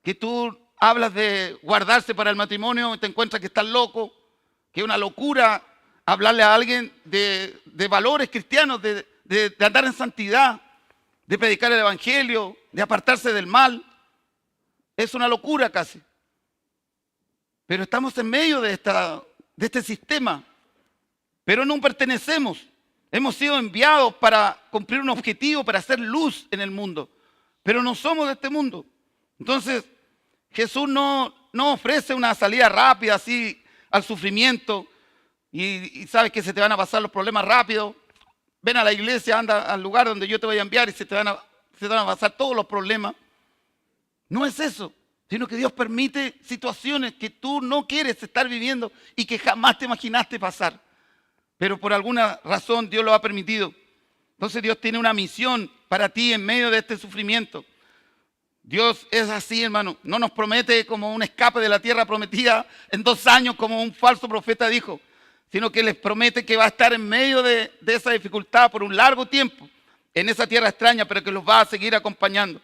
Que tú hablas de guardarse para el matrimonio y te encuentras que estás loco, que es una locura hablarle a alguien de valores cristianos, de andar en santidad, de predicar el evangelio, de apartarse del mal. Es una locura casi. Pero estamos en medio de este sistema. Pero no pertenecemos. Hemos sido enviados para cumplir un objetivo, para hacer luz en el mundo. Pero no somos de este mundo. Entonces, Jesús no ofrece una salida rápida así al sufrimiento y sabes que se te van a pasar los problemas rápido. Ven a la iglesia, anda al lugar donde yo te voy a enviar y se te van a pasar todos los problemas. No es eso, sino que Dios permite situaciones que tú no quieres estar viviendo y que jamás te imaginaste pasar. Pero por alguna razón Dios lo ha permitido. Entonces Dios tiene una misión para ti en medio de este sufrimiento. Dios es así, hermano. No nos promete como un escape de la tierra prometida en 2 años, como un falso profeta dijo, sino que les promete que va a estar en medio de esa dificultad por un largo tiempo, en esa tierra extraña, pero que los va a seguir acompañando.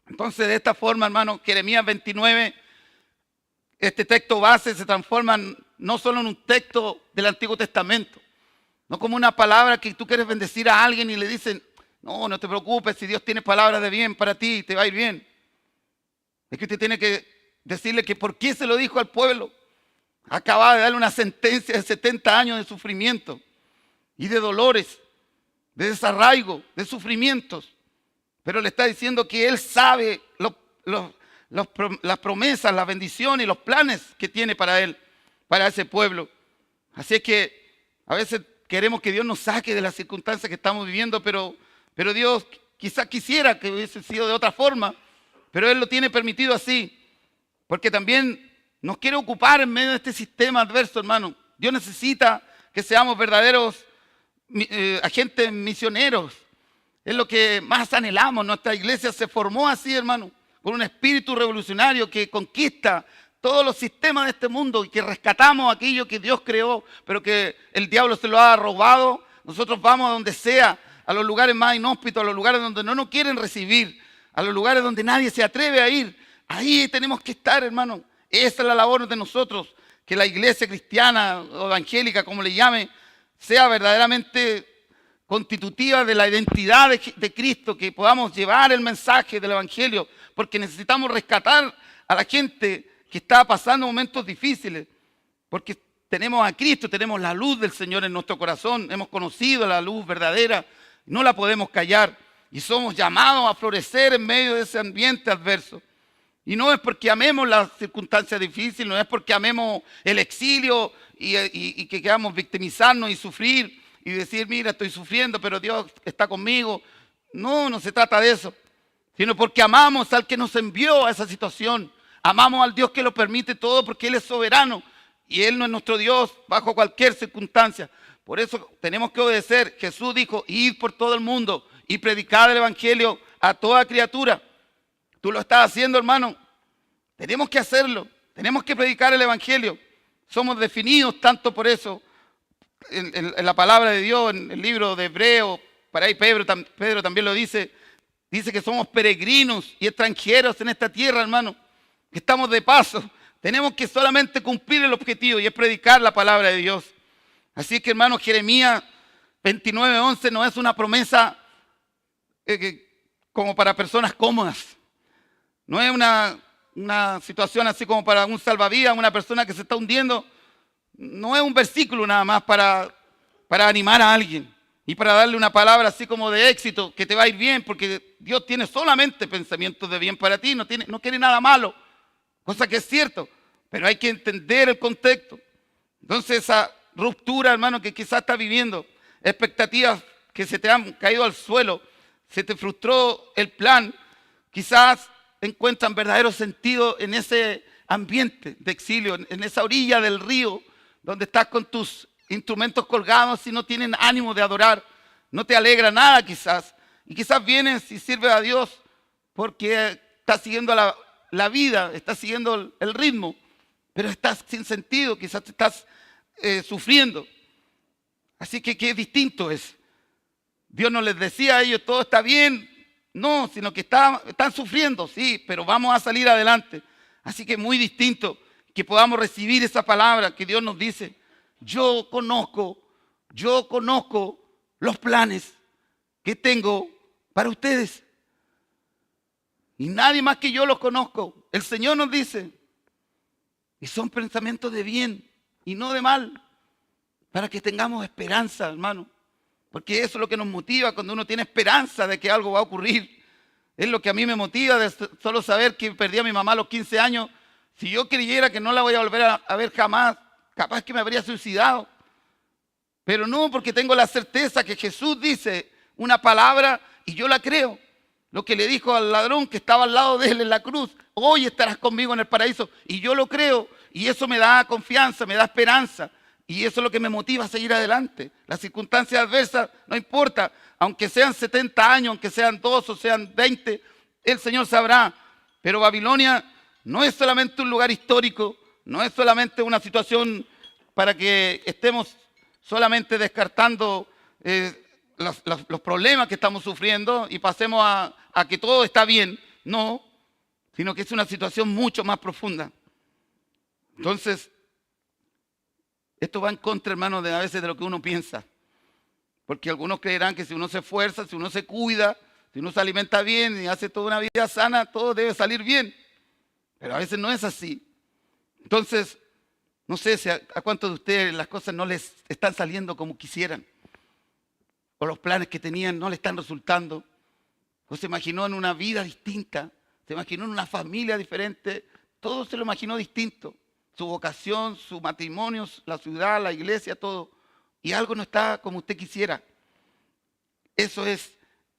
Entonces, de esta forma, hermano, Jeremías 29, este texto base se transforma no solo en un texto del Antiguo Testamento, no como una palabra que tú quieres bendecir a alguien y le dicen, no te preocupes, si Dios tiene palabras de bien para ti, te va a ir bien. Es que usted tiene que decirle que por qué se lo dijo al pueblo. Acaba de darle una sentencia de 70 años de sufrimiento y de dolores, de desarraigo, de sufrimientos. Pero le está diciendo que Él sabe las promesas, las bendiciones y los planes que tiene para Él, para ese pueblo. Así es que a veces queremos que Dios nos saque de las circunstancias que estamos viviendo, pero Dios quizás quisiera que hubiese sido de otra forma, pero Él lo tiene permitido así, porque también nos quiere ocupar en medio de este sistema adverso, hermano. Dios necesita que seamos verdaderos agentes misioneros. Es lo que más anhelamos. Nuestra iglesia se formó así, hermano, con un espíritu revolucionario que conquista todos los sistemas de este mundo y que rescatamos aquello que Dios creó, pero que el diablo se lo ha robado. Nosotros vamos a donde sea, a los lugares más inhóspitos, a los lugares donde no nos quieren recibir, a los lugares donde nadie se atreve a ir. Ahí tenemos que estar, hermano. Esa es la labor de nosotros, que la iglesia cristiana o evangélica, como le llame, sea verdaderamente constitutiva de la identidad de Cristo, que podamos llevar el mensaje del evangelio, porque necesitamos rescatar a la gente que está pasando momentos difíciles, porque tenemos a Cristo, tenemos la luz del Señor en nuestro corazón, hemos conocido la luz verdadera, no la podemos callar y somos llamados a florecer en medio de ese ambiente adverso. Y no es porque amemos las circunstancias difíciles, no es porque amemos el exilio y que queramos victimizarnos y sufrir y decir, mira, estoy sufriendo, pero Dios está conmigo. No, no se trata de eso, sino porque amamos al que nos envió a esa situación. Amamos al Dios que lo permite todo porque Él es soberano y Él no es nuestro Dios bajo cualquier circunstancia. Por eso tenemos que obedecer. Jesús dijo, id por todo el mundo y predicad el evangelio a toda criatura. Tú lo estás haciendo, hermano. Tenemos que hacerlo. Tenemos que predicar el evangelio. Somos definidos tanto por eso en la palabra de Dios, en el libro de Hebreo. Para ahí Pedro también lo dice. Dice que somos peregrinos y extranjeros en esta tierra, hermano. Que estamos de paso. Tenemos que solamente cumplir el objetivo y es predicar la palabra de Dios. Así que, hermano, Jeremías 29:11 no es una promesa como para personas cómodas. No es una situación así como para un salvavidas, una persona que se está hundiendo. No es un versículo nada más para animar a alguien y para darle una palabra así como de éxito, que te va a ir bien, porque Dios tiene solamente pensamientos de bien para ti, no quiere nada malo, cosa que es cierto, pero hay que entender el contexto. Entonces esa ruptura, hermano, que quizás estás viviendo, expectativas que se te han caído al suelo, se te frustró el plan, quizás encuentran verdadero sentido en ese ambiente de exilio, en esa orilla del río, donde estás con tus instrumentos colgados y no tienen ánimo de adorar, no te alegra nada quizás, y quizás vienes y sirves a Dios porque estás siguiendo la vida, estás siguiendo el ritmo, pero estás sin sentido, quizás te estás sufriendo. Así que qué distinto es. Dios no les decía a ellos, todo está bien, no, sino que están sufriendo, sí, pero vamos a salir adelante. Así que muy distinto que podamos recibir esa palabra que Dios nos dice. Yo conozco los planes que tengo para ustedes. Y nadie más que yo los conozco. El Señor nos dice. Y son pensamientos de bien y no de mal. Para que tengamos esperanza, hermano. Porque eso es lo que nos motiva cuando uno tiene esperanza de que algo va a ocurrir. Es lo que a mí me motiva de solo saber que perdí a mi mamá a los 15 años. Si yo creyera que no la voy a volver a ver jamás, capaz que me habría suicidado. Pero no, porque tengo la certeza que Jesús dice una palabra y yo la creo. Lo que le dijo al ladrón que estaba al lado de él en la cruz, hoy estarás conmigo en el paraíso. Y yo lo creo y eso me da confianza, me da esperanza. Y eso es lo que me motiva a seguir adelante. Las circunstancias adversas, no importa, aunque sean 70 años, aunque sean 2 o sean 20, el Señor sabrá. Pero Babilonia no es solamente un lugar histórico, no es solamente una situación para que estemos solamente descartando los problemas que estamos sufriendo y pasemos a que todo está bien. No, sino que es una situación mucho más profunda. Entonces, esto va en contra, hermano, a veces de lo que uno piensa. Porque algunos creerán que si uno se esfuerza, si uno se cuida, si uno se alimenta bien y hace toda una vida sana, todo debe salir bien. Pero a veces no es así. Entonces, no sé si a cuántos de ustedes las cosas no les están saliendo como quisieran. O los planes que tenían no le están resultando. O se imaginó en una vida distinta. Se imaginó en una familia diferente. Todo se lo imaginó distinto. Su vocación, su matrimonio, la ciudad, la iglesia, todo. Y algo no está como usted quisiera. Eso es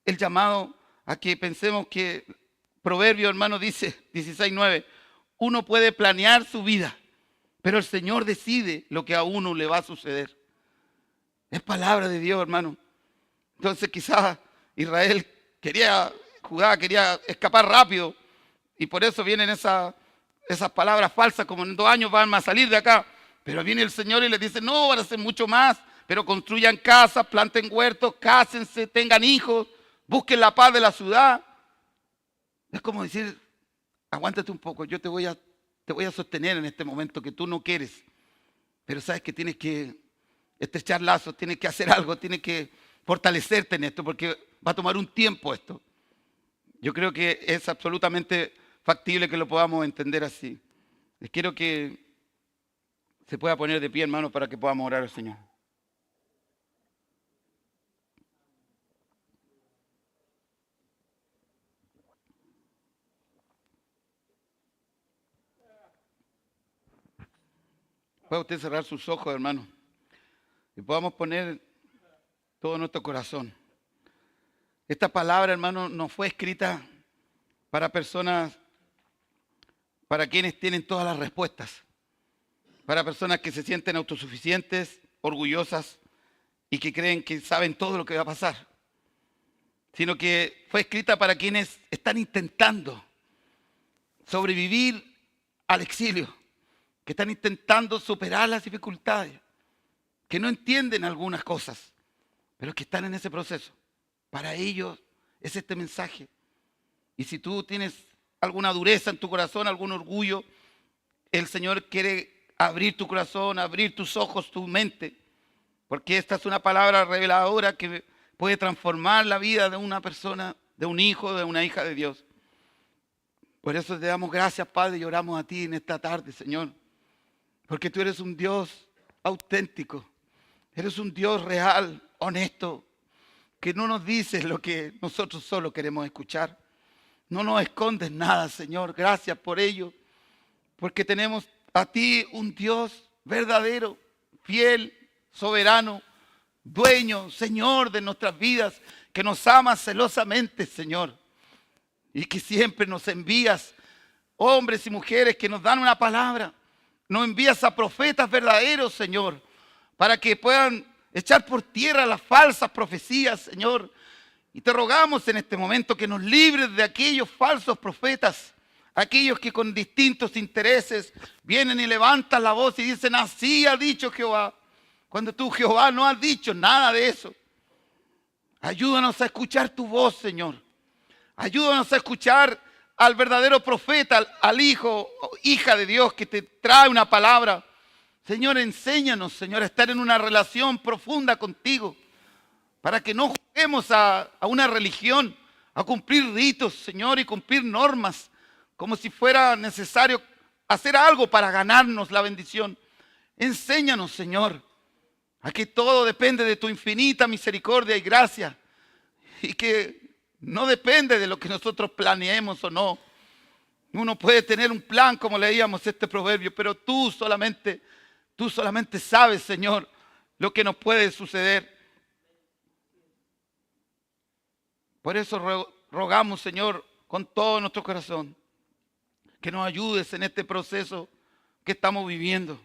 el llamado a que pensemos que Proverbio, hermano, dice 16:9. Uno puede planear su vida, pero el Señor decide lo que a uno le va a suceder. Es palabra de Dios, hermano. Entonces quizás Israel quería escapar rápido Y por eso vienen esas palabras falsas, como en 2 años van a salir de acá. Pero viene el Señor y les dice, no, van a hacer mucho más, pero construyan casas, planten huertos, cásense, tengan hijos, busquen la paz de la ciudad. Es como decir, aguántate un poco, yo te voy a sostener en este momento que tú no quieres. Pero sabes que tienes que estrechar lazos, tienes que hacer algo, tienes que fortalecerte en esto, porque va a tomar un tiempo esto. Yo creo que es absolutamente factible que lo podamos entender así. Les quiero que se pueda poner de pie, hermano, para que podamos orar al Señor. Puede usted cerrar sus ojos, hermano, y podamos poner todo nuestro corazón. Esta palabra, hermano, no fue escrita para personas, para quienes tienen todas las respuestas, para personas que se sienten autosuficientes, orgullosas y que creen que saben todo lo que va a pasar, sino que fue escrita para quienes están intentando sobrevivir al exilio, que están intentando superar las dificultades, que no entienden algunas cosas, pero que están en ese proceso. Para ellos es este mensaje. Y si tú tienes alguna dureza en tu corazón, algún orgullo, el Señor quiere abrir tu corazón, abrir tus ojos, tu mente, porque esta es una palabra reveladora que puede transformar la vida de una persona, de un hijo, de una hija de Dios. Por eso te damos gracias, Padre, y oramos a ti en esta tarde, Señor, porque tú eres un Dios auténtico, eres un Dios real, honesto, que no nos dices lo que nosotros solo queremos escuchar. No nos escondes nada, Señor. Gracias por ello, porque tenemos a ti un Dios verdadero, fiel, soberano, dueño, Señor de nuestras vidas, que nos ama celosamente, Señor, y que siempre nos envías hombres y mujeres que nos dan una palabra. Nos envías a profetas verdaderos, Señor, para que puedan echar por tierra las falsas profecías, Señor. Y te rogamos en este momento que nos libres de aquellos falsos profetas, aquellos que con distintos intereses vienen y levantan la voz y dicen, así ha dicho Jehová, cuando tú, Jehová, no has dicho nada de eso. Ayúdanos a escuchar tu voz, Señor. Ayúdanos a escuchar al verdadero profeta, al hijo o hija de Dios que te trae una palabra. Señor, enséñanos, Señor, a estar en una relación profunda contigo, para que no juguemos a una religión, a cumplir ritos, Señor, y cumplir normas, como si fuera necesario hacer algo para ganarnos la bendición. Enséñanos, Señor, a que todo depende de tu infinita misericordia y gracia, y que no depende de lo que nosotros planeemos o no. Uno puede tener un plan, como leíamos este proverbio, pero tú solamente sabes, Señor, lo que nos puede suceder. Por eso rogamos, Señor, con todo nuestro corazón, que nos ayudes en este proceso que estamos viviendo.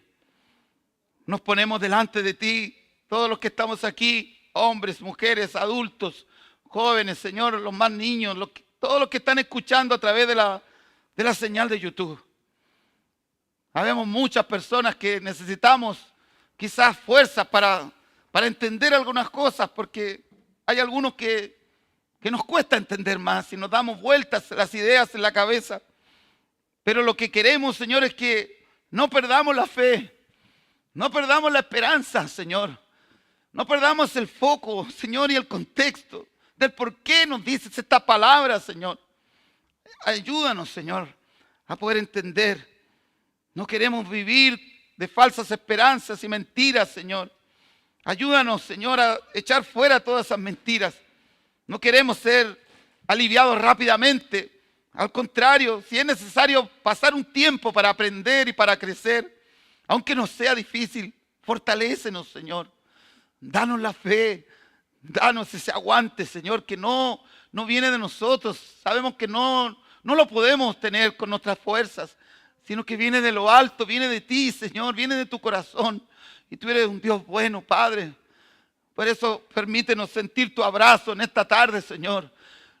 Nos ponemos delante de ti, todos los que estamos aquí, hombres, mujeres, adultos, jóvenes, Señor, los más niños, todos los que están escuchando a través de la señal de YouTube. Habemos muchas personas que necesitamos quizás fuerzas para entender algunas cosas, porque hay algunos que nos cuesta entender más y nos damos vueltas las ideas en la cabeza. Pero lo que queremos, Señor, es que no perdamos la fe, no perdamos la esperanza, Señor. No perdamos el foco, Señor, y el contexto del por qué nos dices esta palabra, Señor. Ayúdanos, Señor, a poder entender. No queremos vivir de falsas esperanzas y mentiras, Señor. Ayúdanos, Señor, a echar fuera todas esas mentiras. No queremos ser aliviados rápidamente. Al contrario, si es necesario pasar un tiempo para aprender y para crecer, aunque nos sea difícil, fortalécenos, Señor. Danos la fe, danos ese aguante, Señor, que no viene de nosotros. Sabemos que no lo podemos tener con nuestras fuerzas, sino que viene de lo alto, viene de ti, Señor, viene de tu corazón. Y tú eres un Dios bueno, Padre. Por eso permítenos sentir tu abrazo en esta tarde, Señor.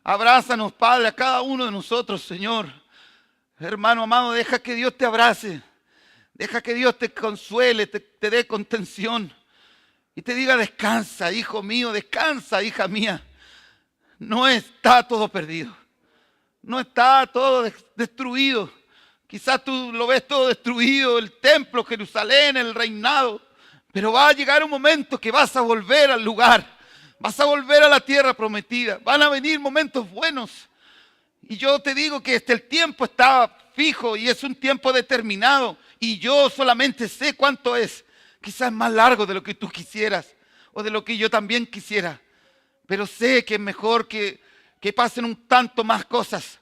Abrázanos, Padre, a cada uno de nosotros, Señor. Hermano amado, deja que Dios te abrace. Deja que Dios te consuele, te dé contención. Y te diga, descansa, hijo mío, descansa, hija mía. No está todo perdido. No está todo destruido. Quizás tú lo ves todo destruido, el templo, Jerusalén, el reinado. Pero va a llegar un momento que vas a volver al lugar. Vas a volver a la tierra prometida. Van a venir momentos buenos. Y yo te digo que el tiempo está fijo y es un tiempo determinado. Y yo solamente sé cuánto es. Quizás más largo de lo que tú quisieras o de lo que yo también quisiera. Pero sé que es mejor que pasen un tanto más cosas.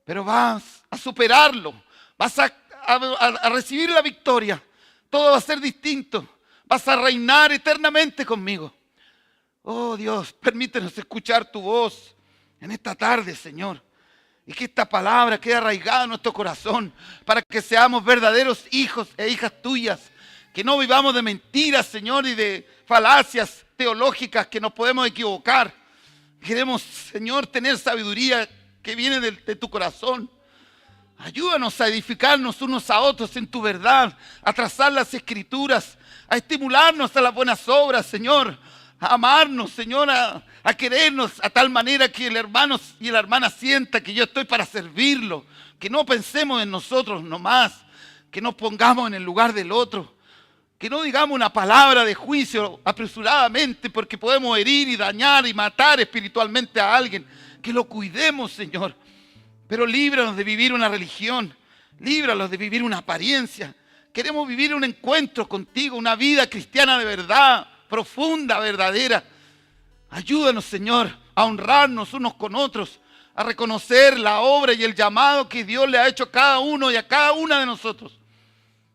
Pero vas a superarlo. Vas a recibir la victoria. Todo va a ser distinto. Vas a reinar eternamente conmigo. Oh Dios, permítenos escuchar tu voz en esta tarde, Señor. Y que esta palabra quede arraigada en nuestro corazón para que seamos verdaderos hijos e hijas tuyas. Que no vivamos de mentiras, Señor, y de falacias teológicas que nos podemos equivocar. Queremos, Señor, tener sabiduría que viene de tu corazón. Ayúdanos a edificarnos unos a otros en tu verdad, a trazar las escrituras, a estimularnos a las buenas obras, Señor, a amarnos, Señor, a querernos a tal manera que el hermano y la hermana sienta que yo estoy para servirlo, que no pensemos en nosotros nomás, que nos pongamos en el lugar del otro. Que no digamos una palabra de juicio apresuradamente porque podemos herir y dañar y matar espiritualmente a alguien. Que lo cuidemos, Señor. Pero líbranos de vivir una religión. Líbranos de vivir una apariencia. Queremos vivir un encuentro contigo, una vida cristiana de verdad, profunda, verdadera. Ayúdanos, Señor, a honrarnos unos con otros, a reconocer la obra y el llamado que Dios le ha hecho a cada uno y a cada una de nosotros.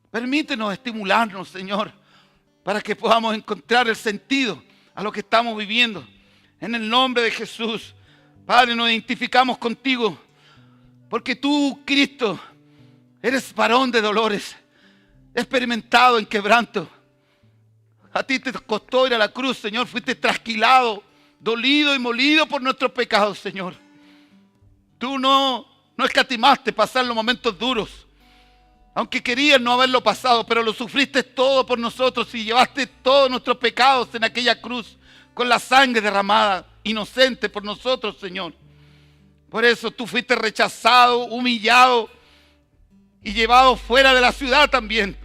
Permítenos estimularnos, Señor, para que podamos encontrar el sentido a lo que estamos viviendo. En el nombre de Jesús, Padre, nos identificamos contigo, porque tú, Cristo, eres varón de dolores, experimentado en quebranto. A ti te costó ir a la cruz, Señor, fuiste trasquilado, dolido y molido por nuestros pecados, Señor. Tú no escatimaste pasar los momentos duros. Aunque querías no haberlo pasado, pero lo sufriste todo por nosotros y llevaste todos nuestros pecados en aquella cruz con la sangre derramada, inocente por nosotros, Señor. Por eso tú fuiste rechazado, humillado y llevado fuera de la ciudad también.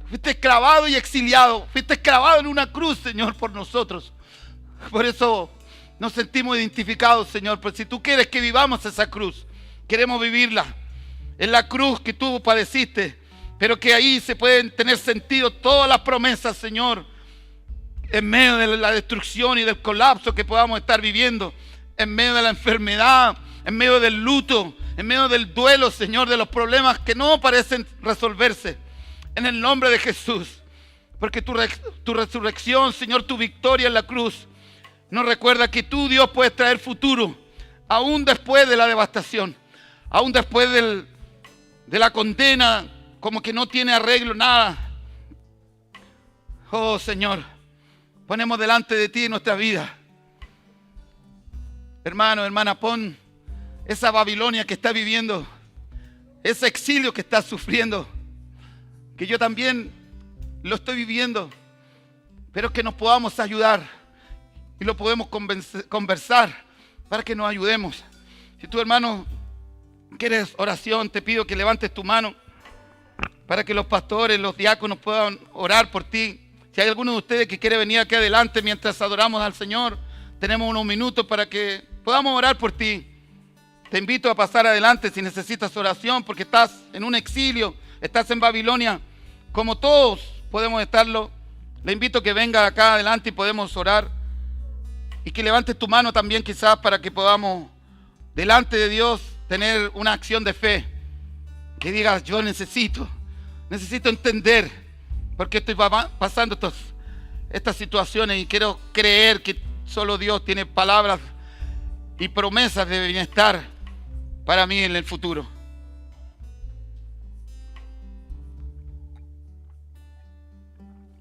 Fuiste clavado y exiliado, fuiste clavado en una cruz, Señor, por nosotros. Por eso nos sentimos identificados, Señor, pues si tú quieres que vivamos esa cruz, queremos vivirla. Es la cruz que tú padeciste, pero que ahí se pueden tener sentido todas las promesas, Señor, en medio de la destrucción y del colapso que podamos estar viviendo, en medio de la enfermedad, en medio del luto, en medio del duelo, Señor, de los problemas que no parecen resolverse. En el nombre de Jesús, porque tu resurrección, Señor, tu victoria en la cruz, nos recuerda que tú, Dios, puedes traer futuro, aún después de la devastación, aún después de la condena, como que no tiene arreglo nada. Oh Señor, ponemos delante de ti nuestra vida. Hermano, hermana, pon esa Babilonia que está viviendo, ese exilio que está sufriendo, que yo también lo estoy viviendo, pero que nos podamos ayudar y lo podemos conversar para que nos ayudemos. Si tú, hermano, quieres oración, te pido que levantes tu mano para que los pastores, los diáconos puedan orar por ti. Si hay alguno de ustedes que quiere venir aquí adelante mientras adoramos al Señor, tenemos unos minutos para que podamos orar por ti. Te invito a pasar adelante si necesitas oración, porque estás en un exilio, estás en Babilonia, como todos podemos estarlo. Le invito a que venga acá adelante y podemos orar. Y que levantes tu mano también quizás para que podamos, delante de Dios, tener una acción de fe, que digas, yo necesito entender por qué estoy pasando estas situaciones y quiero creer que solo Dios tiene palabras y promesas de bienestar para mí en el futuro.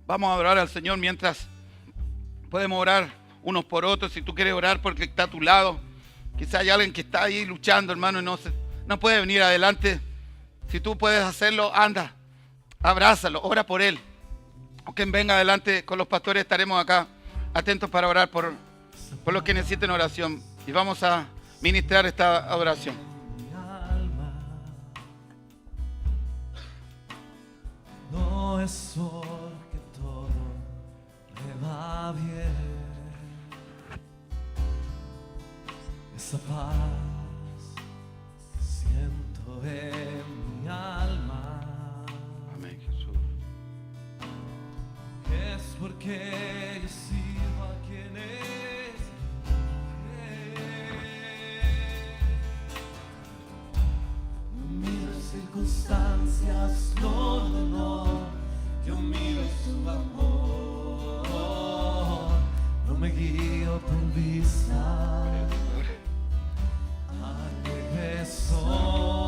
Vamos a orar al Señor mientras podemos orar unos por otros. Si tú quieres orar porque está a tu lado, quizá hay alguien que está ahí luchando, hermano, y no puede venir adelante. Si tú puedes hacerlo, anda, abrázalo, ora por él. O quien venga adelante con los pastores, estaremos acá atentos para orar por los que necesiten oración. Y vamos a ministrar esta adoración. No es porque todo me va bien, esa paz siento en mi alma. Amén, Jesús. Es porque yo sirvo a quien es fiel. No miro circunstancias, no, no, no. Yo miro su amor. No me guío por vista.